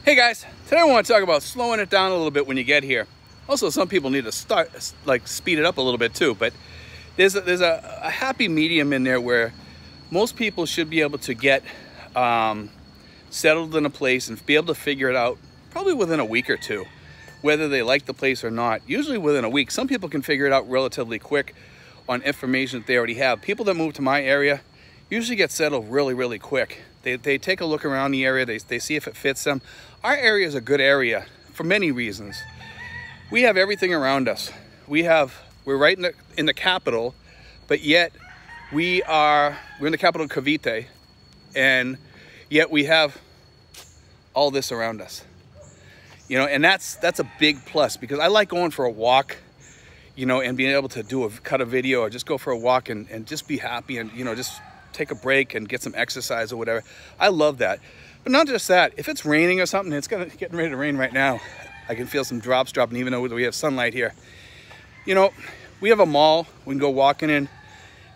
Hey guys, today I want to talk about slowing it down a little bit when you get here. Also, some people need to speed it up a little bit too, but there's a happy medium in there where most people should be able to get settled in a place and be able to figure it out probably within a week or two, whether they like the place or not. Usually within a week. Some people can figure it out relatively quick on information that they already have. People that move to my area usually get settled really quick. They take a look around the area, they see if it fits them. Our area is a good area for many reasons. We have everything around us. We're right in the capital, but yet we're in the capital Cavite, and yet we have all this around us. You know, and that's a big plus, because I like going for a walk, you know, and being able to cut a video or just go for a walk and just be happy and, you know, just take a break and get some exercise or whatever. I love that. But not just that, if it's raining or something, it's getting ready to rain right now. I can feel some drops dropping even though we have sunlight here. You know, we have a mall. We can go walking in,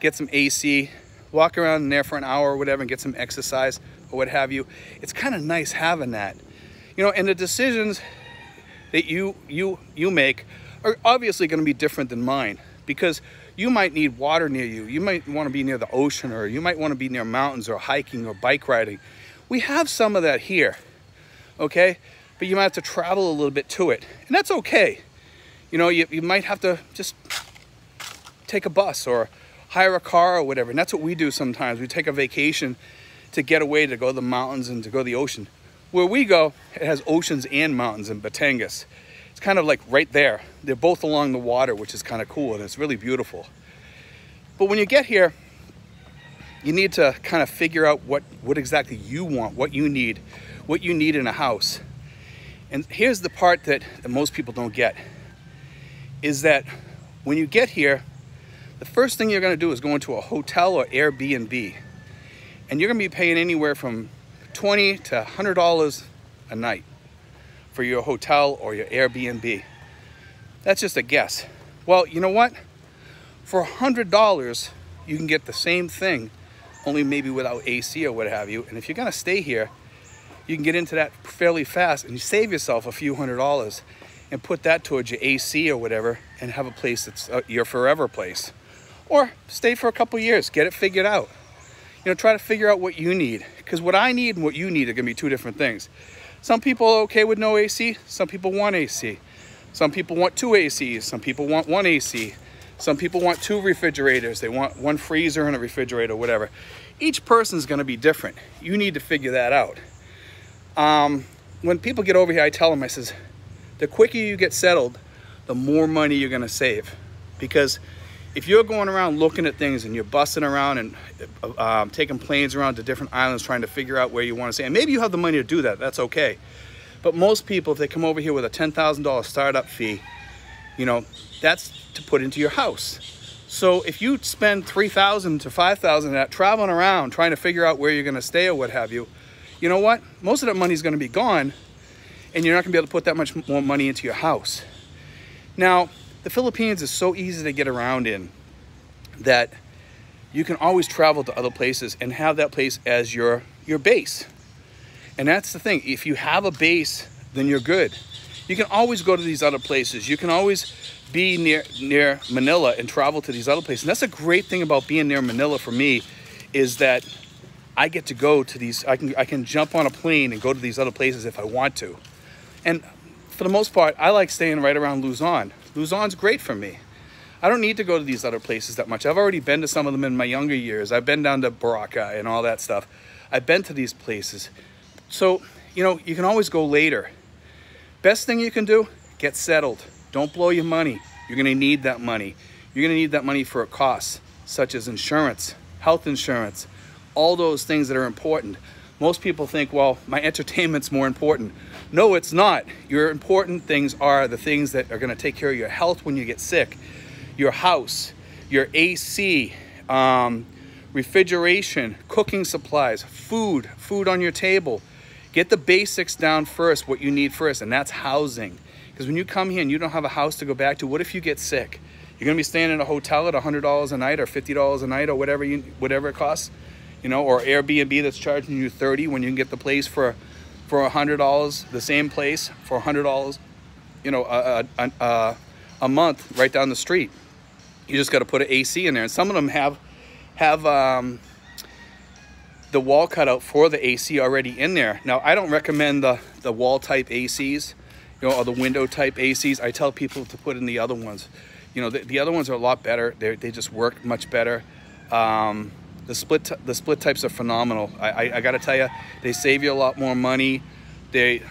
get some AC, walk around in there for an hour or whatever and get some exercise or what have you. It's kind of nice having that. You know, and the decisions that you make are obviously going to be different than mine, because you might need water near you. You might want to be near the ocean, or you might want to be near mountains or hiking or bike riding. We have some of that here, okay? But you might have to travel a little bit to it, and that's okay. You know, you might have to just take a bus or hire a car or whatever, and that's what we do sometimes. We take a vacation to get away, to go to the mountains and to go to the ocean. Where we go, it has oceans and mountains in Batangas. It's kind of like right there. They're both along the water, which is kind of cool, and it's really beautiful. But when you get here, you need to kind of figure out what exactly you want, what you need in a house. And here's the part that most people don't get, is that when you get here, the first thing you're going to do is go into a hotel or Airbnb. And you're going to be paying anywhere from $20 to $100 a night for your hotel or your Airbnb. That's just a guess. Well, you know what? For $100, you can get the same thing, only maybe without AC or what have you. And if you're gonna stay here, you can get into that fairly fast and you save yourself a few $100s and put that towards your AC or whatever and have a place that's your forever place. Or stay for a couple years, get it figured out. You know, try to figure out what you need, because what I need and what you need are gonna be two different things. Some people are okay with no AC, some people want AC. Some people want 2 ACs, some people want 1 AC. Some people want 2 refrigerators, they want 1 freezer and a refrigerator, whatever. Each person's gonna be different. You need to figure that out. When people get over here, I tell them, I says, the quicker you get settled, the more money you're gonna save. Because if you're going around looking at things and you're busting around and taking planes around to different islands trying to figure out where you want to stay, and maybe you have the money to do that, that's okay. But most people, if they come over here with a $10,000 startup fee, you know, that's to put into your house. So if you spend $3,000 to $5,000 at traveling around trying to figure out where you're going to stay or what have you, you know what? Most of that money is going to be gone, and you're not going to be able to put that much more money into your house. Now, the Philippines is so easy to get around in that you can always travel to other places and have that place as your base. And that's the thing. If you have a base, then you're good. You can always go to these other places. You can always be near Manila and travel to these other places. And that's a great thing about being near Manila for me, is that I get to go to these, I can jump on a plane and go to these other places if I want to. And for the most part, I like staying right around Luzon. Luzon's great for me. I don't need to go to these other places that much. I've already been to some of them in my younger years. I've been down to Boracay and all that stuff. I've been to these places. So, you know, you can always go later. Best thing you can do, get settled. Don't blow your money. You're gonna need that money. You're gonna need that money for costs, such as insurance, health insurance, all those things that are important. Most people think, well, my entertainment's more important. No, it's not. Your important things are the things that are gonna take care of your health when you get sick. Your house, your AC, refrigeration, cooking supplies, food on your table. Get the basics down first, what you need first, and that's housing. Because when you come here and you don't have a house to go back to, what if you get sick? You're gonna be staying in a hotel at $100 a night or $50 a night or whatever it costs, you know, or Airbnb that's charging you $30 when you can get the place for for $100, the same place for $100, you know, a month right down the street. You just got to put an AC in there, and some of them have the wall cutout for the AC already in there. Now, I don't recommend the wall type ACs, you know, or the window type ACs. I tell people to put in the other ones. You know, the other ones are a lot better. They just work much better. The split types are phenomenal. I got to tell you, they save you a lot more money. They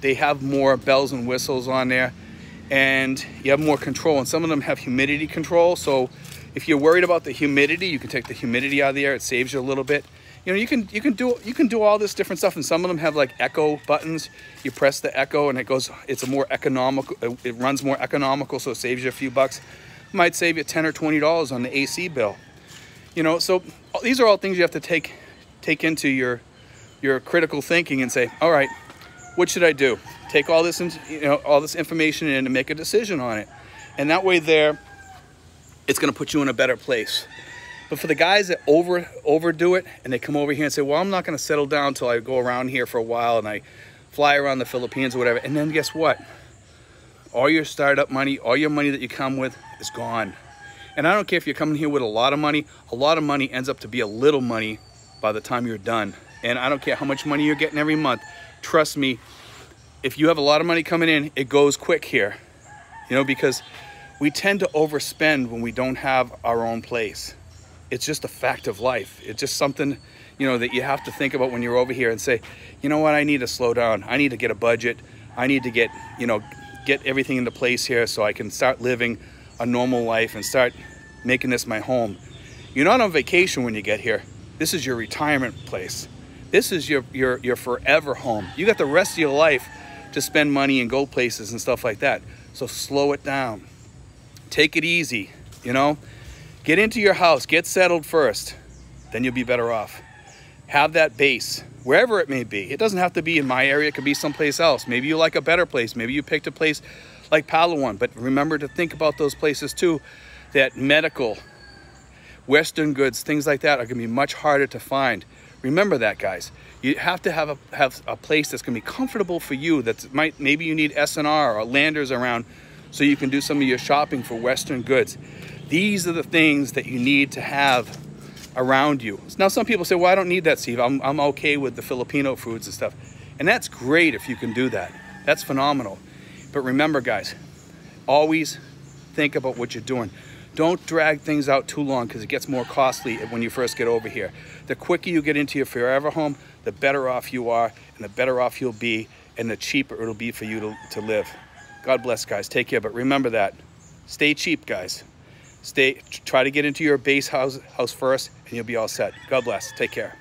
have more bells and whistles on there, and you have more control. And some of them have humidity control. So if you're worried about the humidity, you can take the humidity out of the air. It saves you a little bit. You know, you can do all this different stuff, and some of them have like echo buttons. You press the echo, and it's a more economical. It runs more economical, so it saves you a few bucks. It might save you $10 or $20 on the AC bill. You know, so these are all things you have to take into your critical thinking and say, all right, what should I do? Take all this, you know, all this information in and make a decision on it, and that way it's going to put you in a better place. But for the guys that overdo it and they come over here and say, well, I'm not going to settle down until I go around here for a while and I fly around the Philippines or whatever, and then guess what? All your startup money, all your money that you come with is gone. And I don't care if you're coming here with a lot of money ends up to be a little money by the time you're done. And I don't care how much money you're getting every month. Trust me, if you have a lot of money coming in, it goes quick here. You know, because we tend to overspend when we don't have our own place. It's just a fact of life. It's just something, you know, that you have to think about when you're over here and say, you know what, I need to slow down. I need to get a budget. I need to get everything into place here so I can start living a normal life and start making this my home. You're not on vacation when you get here. This is your retirement place. This is your forever home. You got the rest of your life to spend money and go places and stuff like that. So slow it down. Take it easy, you know. Get into your house, get settled first, then you'll be better off. Have that base, wherever it may be. It doesn't have to be in my area, it could be someplace else. Maybe you like a better place, maybe you picked a place like Palawan, but remember to think about those places too, that medical, Western goods, things like that are gonna be much harder to find. Remember that, guys. You have to have a place that's gonna be comfortable for you, maybe you need S&R or Landers around so you can do some of your shopping for Western goods. These are the things that you need to have around you. Now, some people say, well, I don't need that, Steve. I'm okay with the Filipino foods and stuff. And that's great if you can do that. That's phenomenal. But remember, guys, always think about what you're doing. Don't drag things out too long because it gets more costly when you first get over here. The quicker you get into your forever home, the better off you are, and the better off you'll be, and the cheaper it'll be for you to live. God bless, guys. Take care. But remember that. Stay cheap, guys. Try to get into your base house first, and you'll be all set. God bless. Take care.